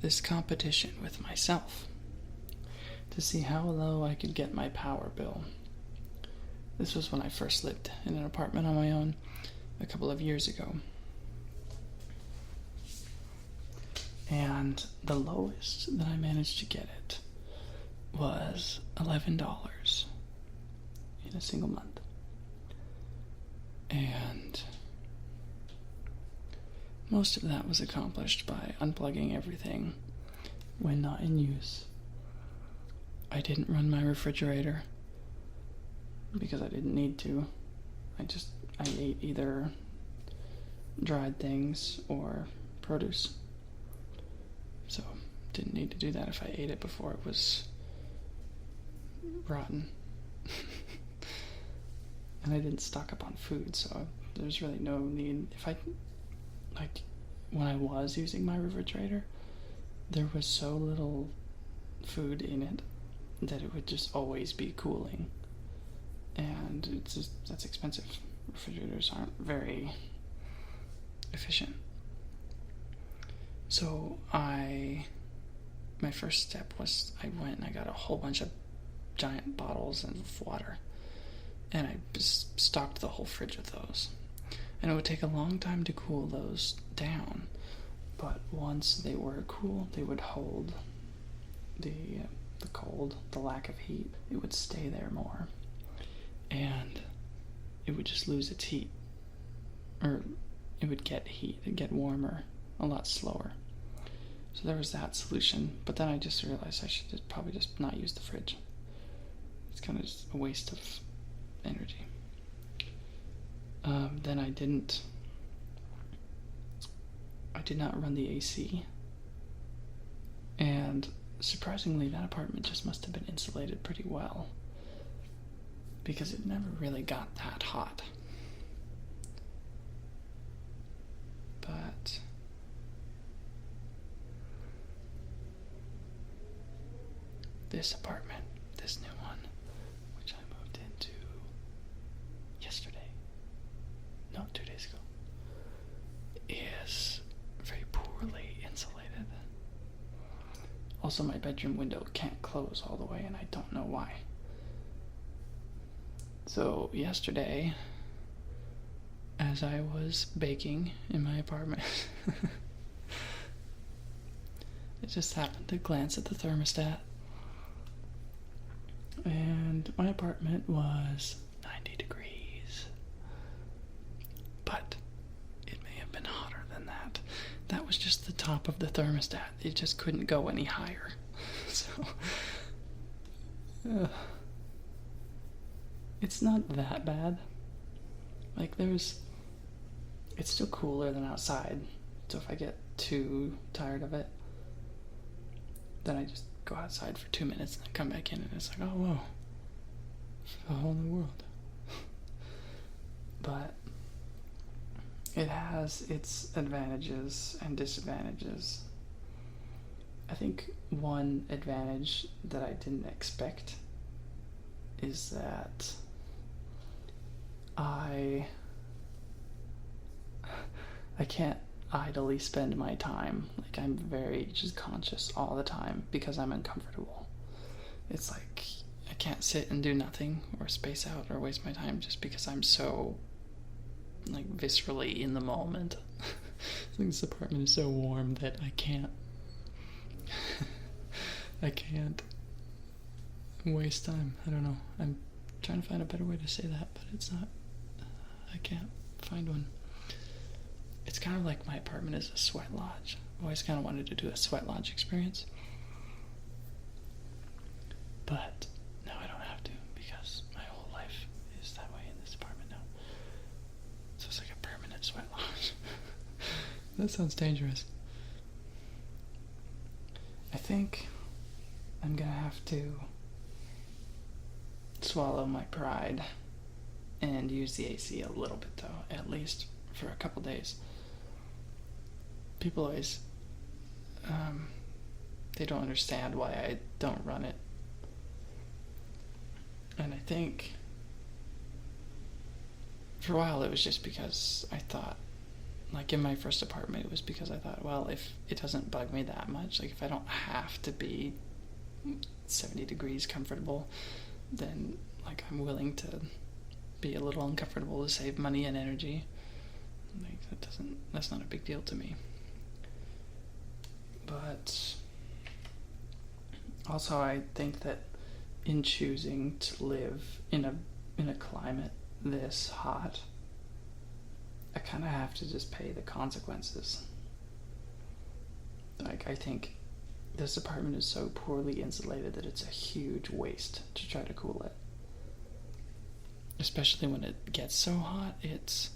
this competition with myself to see how low I could get my power bill. This was when I first lived in an apartment on my own a couple of years ago. And the lowest that I managed to get it was $11 in a single month. And most of that was accomplished by unplugging everything when not in use. I didn't run my refrigerator because I didn't need to. I ate either dried things or produce. So, didn't need to do that if I ate it before it was rotten. And I didn't stock up on food, so there's really no need. When I was using my refrigerator, there was so little food in it that it would just always be cooling. And that's expensive. Refrigerators aren't very efficient. So my first step was I went and I got a whole bunch of giant bottles of water, and I just stocked the whole fridge with those. And it would take a long time to cool those down, but once they were cool, they would hold the cold, the lack of heat. It would stay there more, and it would just lose its heat, or it would get heat, it'd get warmer a lot slower. So there was that solution, but then I just realized I should probably just not use the fridge. It's kind of just a waste of energy. Then I did not run the AC, and surprisingly that apartment just must have been insulated pretty well, because it never really got that hot. But this apartment, this new one, which I moved into yesterday, no, 2 days ago, is very poorly insulated. Also, my bedroom window can't close all the way, and I don't know why. So yesterday, as I was baking in my apartment, I just happened to glance at the thermostat, and my apartment was 90 degrees. But it may have been hotter than that. That was just the top of the thermostat. It just couldn't go any higher. So, it's not that bad. It's still cooler than outside. So if I get too tired of it, then I just go outside for 2 minutes and then come back in, and it's like, oh, whoa, it's a whole new world. But it has its advantages and disadvantages. I think one advantage that I didn't expect is that I can't idly spend my time. Like, I'm very just conscious all the time because I'm uncomfortable. It's like I can't sit and do nothing or space out or waste my time just because I'm so like viscerally in the moment. I think this apartment is so warm that I can't waste time. I don't know. I'm trying to find a better way to say that, but it's not. I can't find one. It's kind of like my apartment is a sweat lodge. I've always kind of wanted to do a sweat lodge experience. But now I don't have to because my whole life is that way in this apartment now. So it's like a permanent sweat lodge. That sounds dangerous. I think I'm gonna have to swallow my pride and use the AC a little bit though, at least for a couple days. People always, they don't understand why I don't run it. And I think for a while it was just because I thought like in my first apartment, it was because I thought, well, if it doesn't bug me that much, like if I don't have to be 70 degrees comfortable, then like I'm willing to be a little uncomfortable to save money and energy. Like that's not a big deal to me. But also I think that in choosing to live in a climate this hot, I kind of have to just pay the consequences. Like, I think this apartment is so poorly insulated that it's a huge waste to try to cool it. Especially when it gets so hot, it's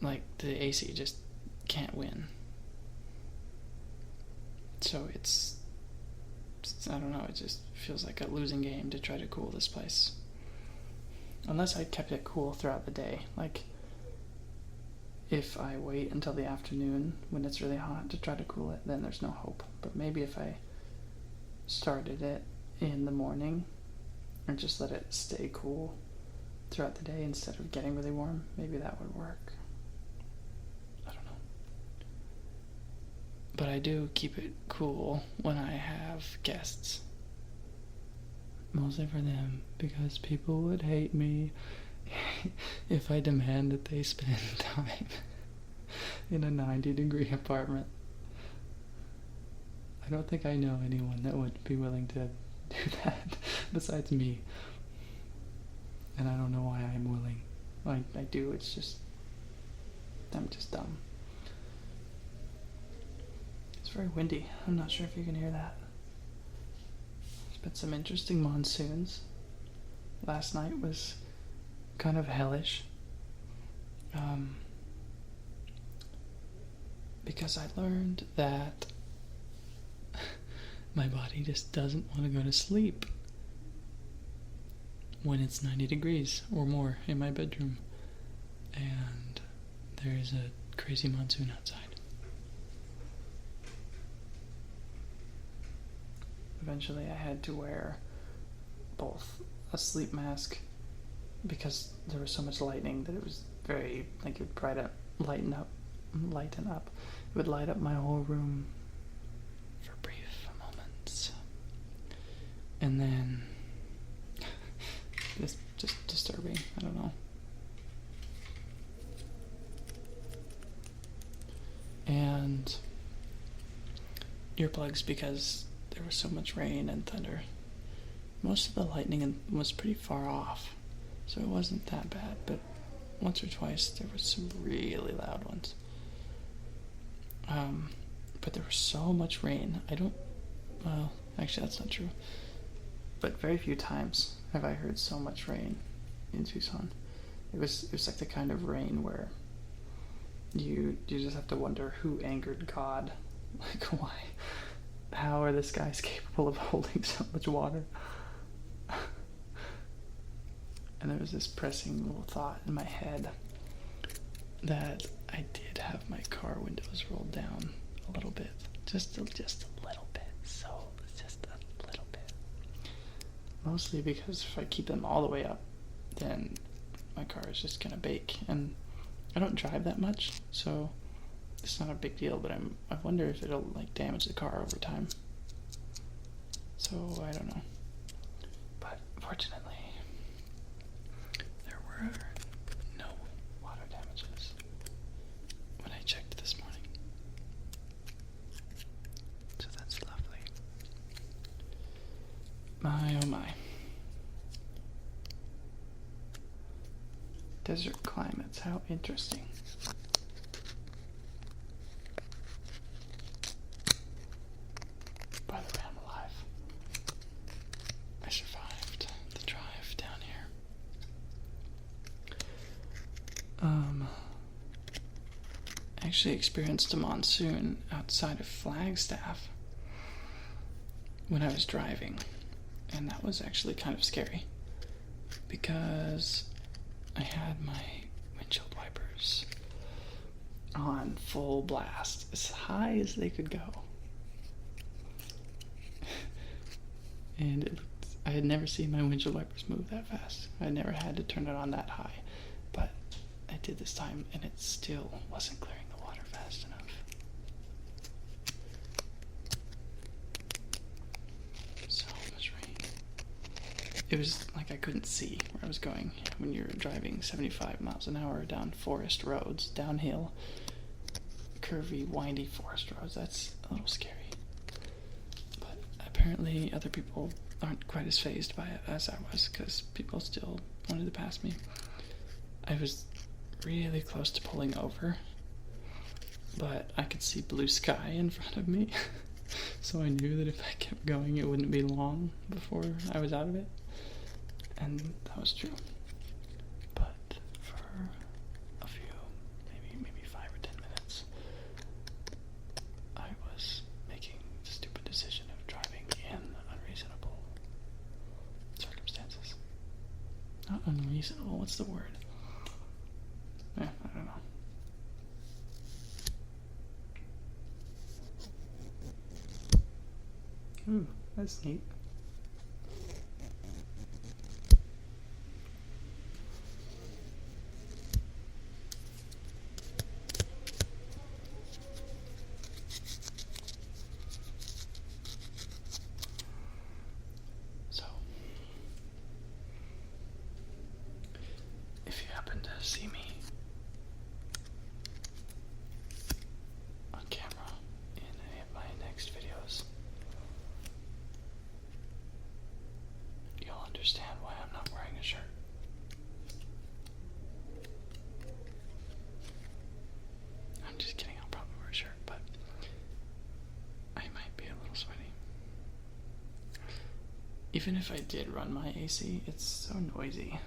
like the AC just can't win. So it's I don't know, it just feels like a losing game to try to cool this place. Unless I kept it cool throughout the day. Like, if I wait until the afternoon when it's really hot to try to cool it, then there's no hope. But maybe if I started it in the morning and just let it stay cool throughout the day instead of getting really warm, maybe that would work. I don't know. But I do keep it cool when I have guests. Mostly for them, because people would hate me if I demand that they spend time in a 90-degree apartment. I don't think I know anyone that would be willing to do that besides me. And I don't know why I'm willing. I do, it's just, I'm just dumb. It's very windy. I'm not sure if you can hear that. There's been some interesting monsoons. Last night was kind of hellish. Because I learned that my body just doesn't want to go to sleep when it's 90 degrees or more in my bedroom. And there's a crazy monsoon outside. Eventually I had to wear both a sleep mask because there was so much lightning that it was very, like, it would lighten up. It would light up my whole room for brief moments. And then, it's just disturbing, I don't know. And earplugs because there was so much rain and thunder. Most of the lightning was pretty far off, so it wasn't that bad, but once or twice there was some really loud ones. But there was so much rain. Well, actually that's not true. But very few times have I heard so much rain in Tucson. It was like the kind of rain where you just have to wonder who angered God. Like, why? How are the skies capable of holding so much water? And there was this pressing little thought in my head that I did have my car windows rolled down a little bit. Just a little bit. So, just a little bit. Mostly because if I keep them all the way up, then my car is just gonna bake. And I don't drive that much, so it's not a big deal, but I wonder if it'll, like, damage the car over time. So, I don't know. But fortunately, there were no water damages when I checked this morning. So that's lovely. My oh my. Desert climates, how interesting. By the way, I'm alive. I survived the drive down here. I actually experienced a monsoon outside of Flagstaff when I was driving, and that was actually kind of scary because I had my windshield wipers on full blast, as high as they could go. And I had never seen my windshield wipers move that fast. I never had to turn it on that high. But I did this time, and it still wasn't clearing the water fast enough. So much rain. It was like I couldn't see where I was going when you're driving 75 miles an hour down forest roads, downhill, curvy, windy forest roads. That's a little scary. But apparently other people aren't quite as fazed by it as I was, because people still wanted to pass me. I was really close to pulling over, but I could see blue sky in front of me. So I knew that if I kept going, it wouldn't be long before I was out of it. And that was true. But for a few, maybe 5 or 10 minutes, I was making the stupid decision of driving in unreasonable circumstances. Not unreasonable, what's the word? I don't know. Ooh, that's neat. So, if you happen to see me on camera in any of my next videos, you'll understand why I'm not wearing a shirt. I'm just kidding, I'll probably wear a shirt, but I might be a little sweaty. Even if I did run my AC, it's so noisy.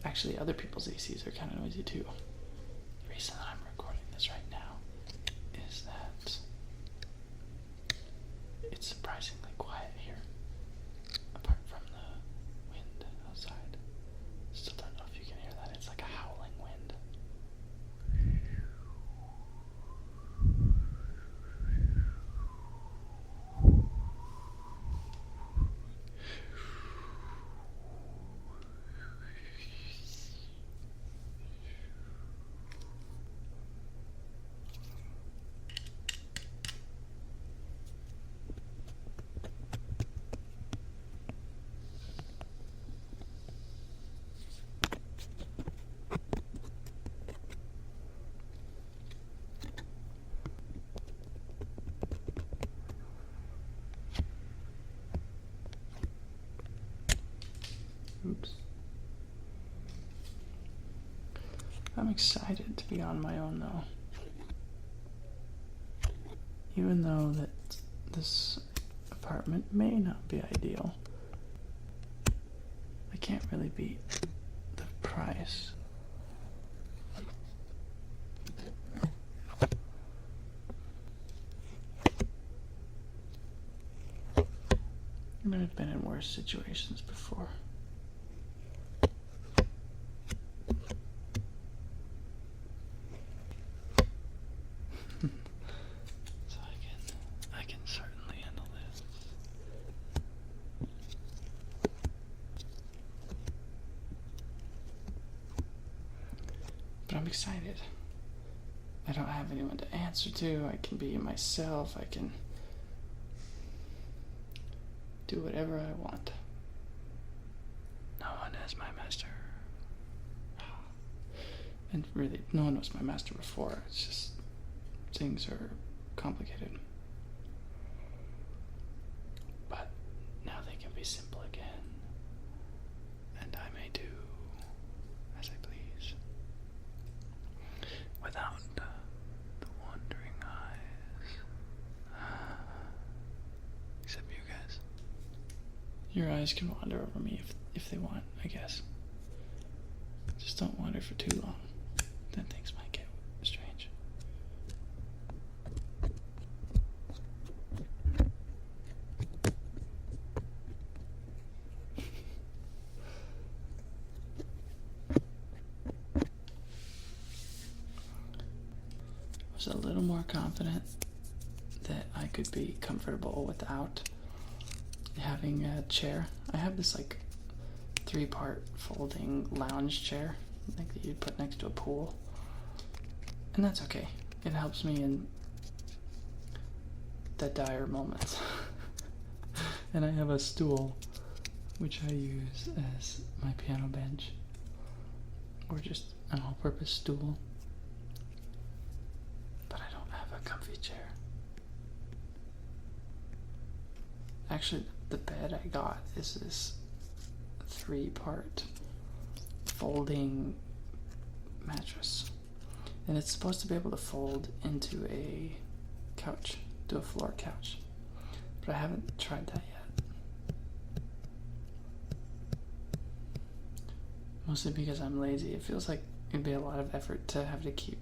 Actually, other people's ACs are kind of noisy too. The reason that I'm recording this right now is that it's surprisingly quiet here, apart from the wind outside. Still don't know if you can hear that. It's like a howling wind. Oops. I'm excited to be on my own though. Even though that this apartment may not be ideal, I can't really beat the price. I mean, I've been in worse situations before. So I can certainly handle this. But I'm excited. I don't have anyone to answer to. I can be myself. I can do whatever I want. No one is my master. And really, no one was my master before. It's just things are complicated. But now they can be simple again. And I may do as I please. Without the wandering eyes. Except you guys. Your eyes can wander over me if they want, I guess. Just don't wander for too long. Then things might get strange. I was a little more confident that I could be comfortable without having a chair. I have this like 3-part folding lounge chair like that you'd put next to a pool. And that's okay. It helps me in the dire moments. And I have a stool which I use as my piano bench, or just an all-purpose stool. But I don't have a comfy chair. Actually, the bed I got is this 3-part folding mattress. And it's supposed to be able to fold into a couch, to a floor couch. But I haven't tried that yet. Mostly because I'm lazy. It feels like it'd be a lot of effort to have to keep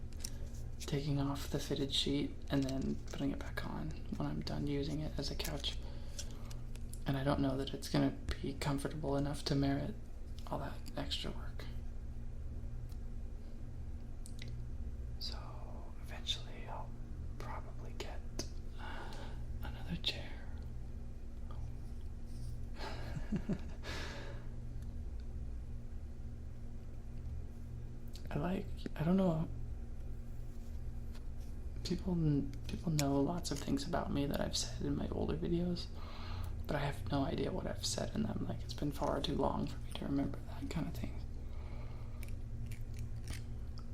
taking off the fitted sheet and then putting it back on when I'm done using it as a couch. And I don't know that it's going to be comfortable enough to merit all that extra work. So eventually I'll probably get another chair. I don't know, people know lots of things about me that I've said in my older videos, but I have no idea what I've said in them. Like, it's been far too long for me to remember that kind of thing.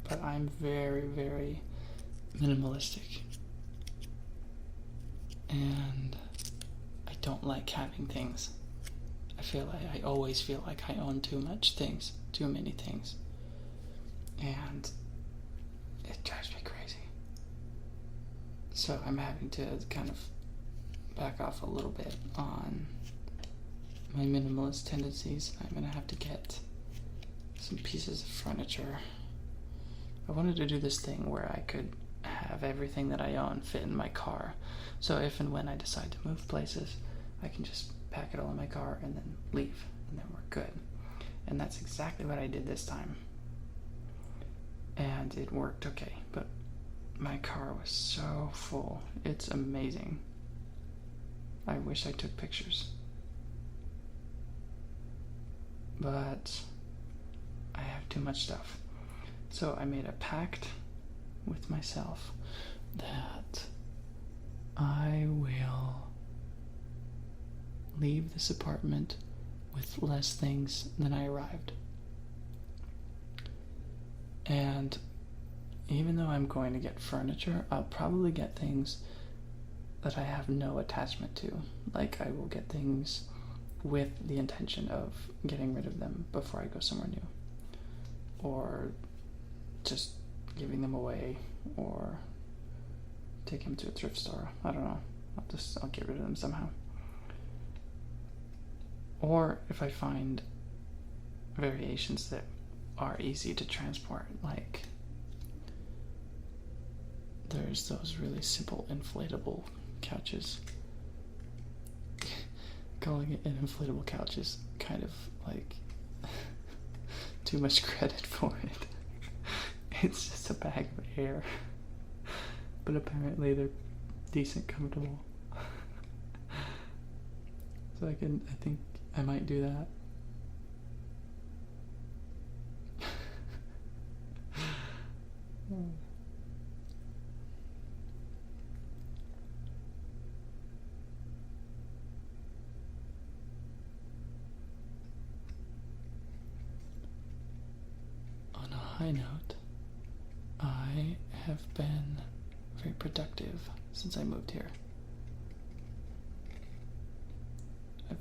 But I'm very, very minimalistic. And I don't like having things. I always feel like I own too many things. And it drives me crazy. So I'm having to kind of back off a little bit on my minimalist tendencies. I'm gonna have to get some pieces of furniture. I wanted to do this thing where I could have everything that I own fit in my car. So if and when I decide to move places, I can just pack it all in my car and then leave, and then we're good. And that's exactly what I did this time. And it worked okay, but my car was so full. It's amazing. I wish I took pictures. But I have too much stuff. So I made a pact with myself that I will leave this apartment with less things than I arrived. And even though I'm going to get furniture, I'll probably get things that I have no attachment to. Like, I will get things with the intention of getting rid of them before I go somewhere new. Or just giving them away, or taking them to a thrift store. I don't know. I'll get rid of them somehow. Or if I find variations that are easy to transport, like there's those really simple inflatable couches. Calling it an inflatable couch is kind of like too much credit for it. It's just a bag of air, but apparently they're decent comfortable. So I think I might do that. On a high note, I have been very productive since I moved here. I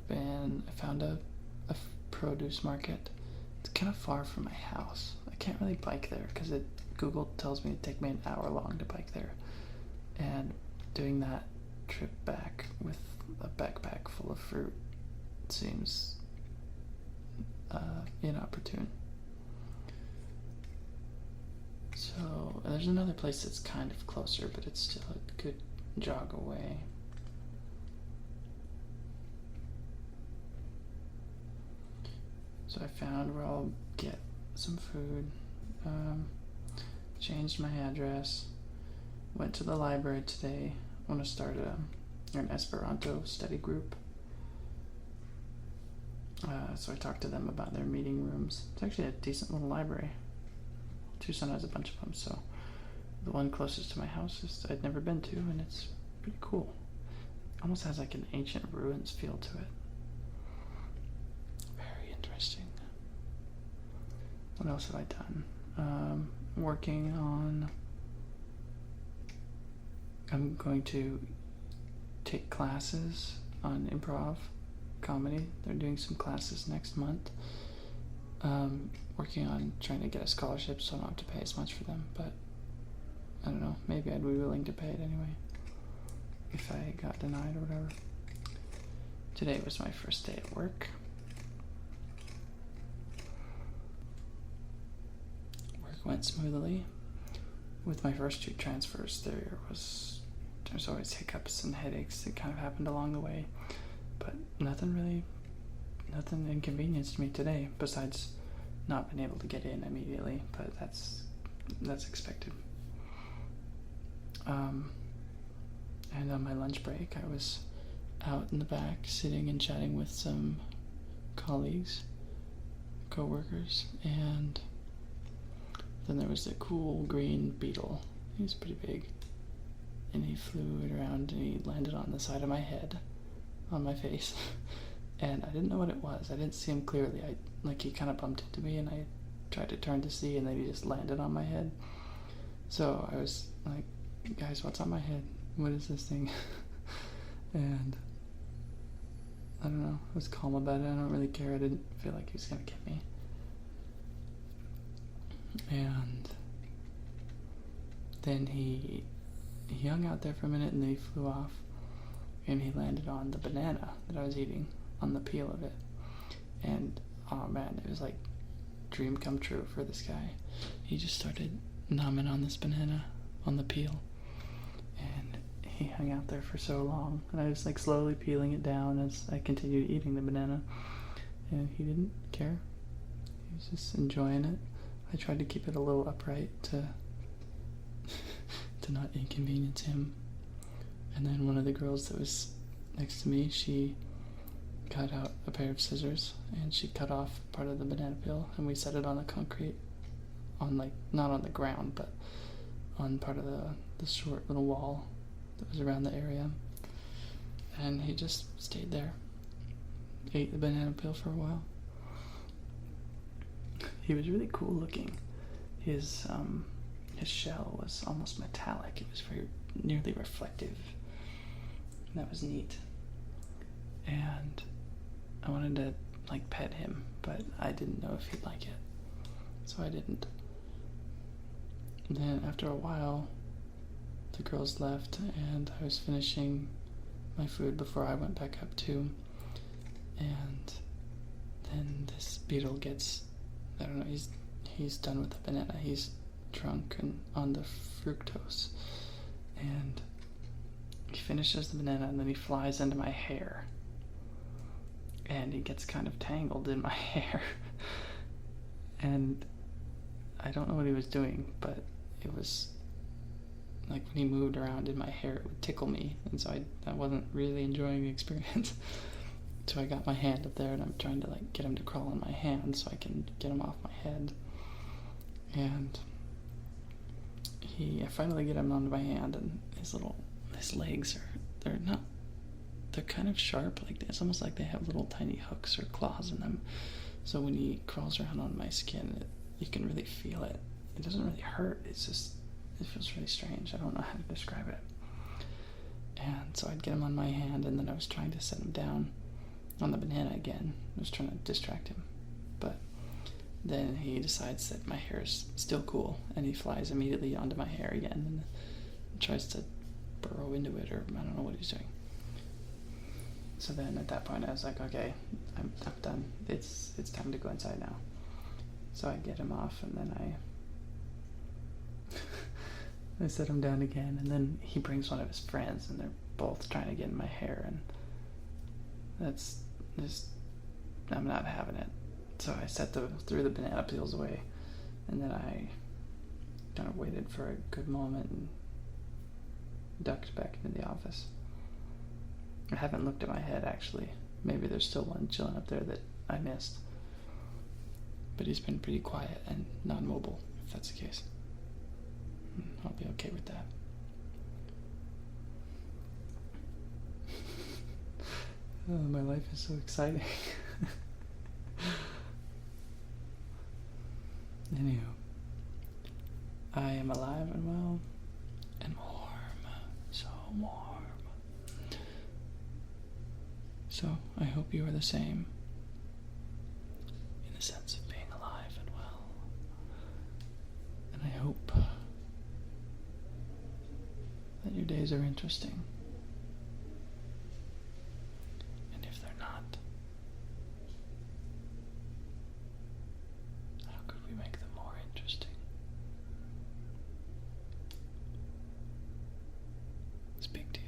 found a produce market. It's kind of far from my house. I can't really bike there because Google tells me it'd take me an hour long to bike there. And doing that trip back with a backpack full of fruit seems inopportune. So there's another place that's kind of closer, but it's still a good jog away. So I found where I'll get some food, changed my address, went to the library today. I want to start an Esperanto study group. So I talked to them about their meeting rooms. It's actually a decent little library. Tucson has a bunch of them, so the one closest to my house I'd never been to, and it's pretty cool. Almost has like an ancient ruins feel to it. Very interesting. What else have I done? Working on... I'm going to take classes on improv comedy. They're doing some classes next month. Working on trying to get a scholarship so I don't have to pay as much for them, but I don't know, maybe I'd be willing to pay it anyway if I got denied or whatever. Today was my first day at work. Work went smoothly. With my first 2 transfers, there's always hiccups and headaches that kind of happened along the way, but nothing inconvenienced me today besides not being able to get in immediately, but that's expected. And on my lunch break, I was out in the back sitting and chatting with some co-workers, and then there was the cool green beetle. He was pretty big, and he flew it around and he landed on the side of my head, on my face, and I didn't know what it was. I didn't see him clearly. He kind of bumped into me, and I tried to turn to see, and then he just landed on my head. So I was like, guys, what's on my head? What is this thing? And I don't know, I was calm about it. I don't really care. I didn't feel like he was gonna get me. And then he hung out there for a minute, and then he flew off, and he landed on the banana that I was eating, on the peel of it. And oh man, it was like dream come true for this guy. He just started numbing on this banana, on the peel, and he hung out there for so long, and I was like slowly peeling it down as I continued eating the banana, and he didn't care. He was just enjoying it. I tried to keep it a little upright to not inconvenience him. And then one of the girls that was next to me, she got out a pair of scissors and she cut off part of the banana peel, and we set it on the concrete, not on the ground, but on part of the short little wall that was around the area. And he just stayed there, ate the banana peel for a while. He was really cool looking. His shell was almost metallic. It was very nearly reflective. And that was neat. And I wanted to pet him, but I didn't know if he'd like it, so I didn't. And then after a while, the girls left, and I was finishing my food before I went back up too. And then this beetle gets, I don't know, he's done with the banana. He's drunk and on the fructose, and he finishes the banana, and then he flies into my hair, and he gets kind of tangled in my hair. And I don't know what he was doing, but it was like when he moved around in my hair, it would tickle me, and so I wasn't really enjoying the experience. So I got my hand up there, and I'm trying to get him to crawl on my hand so I can get him off my head. And I finally get him onto my hand, and his legs they're kind of sharp. It's almost like they have little tiny hooks or claws in them. So when he crawls around on my skin, you can really feel it. It doesn't really hurt. It feels really strange. I don't know how to describe it. And so I'd get him on my hand, and then I was trying to set him down on the banana again. I was trying to distract him. But then he decides that my hair is still cool, and he flies immediately onto my hair again and tries to burrow into it, or I don't know what he's doing. So then at that point I was like, okay, I'm done. It's time to go inside now. So I get him off, and then I set him down again, and then he brings one of his friends, and they're both trying to get in my hair, and that's just, I'm not having it. So I threw the banana peels away, and then I kind of waited for a good moment and ducked back into the office. I haven't looked at my head, actually. Maybe there's still one chilling up there that I missed. But he's been pretty quiet and non-mobile. that's the case. I'll be okay with that. Oh, my life is so exciting. Anywho, I am alive and well and warm, so warm. So I hope you are the same, in the sense of being alive and well. And I hope that your days are interesting. And if they're not, how could we make them more interesting? Speak to you.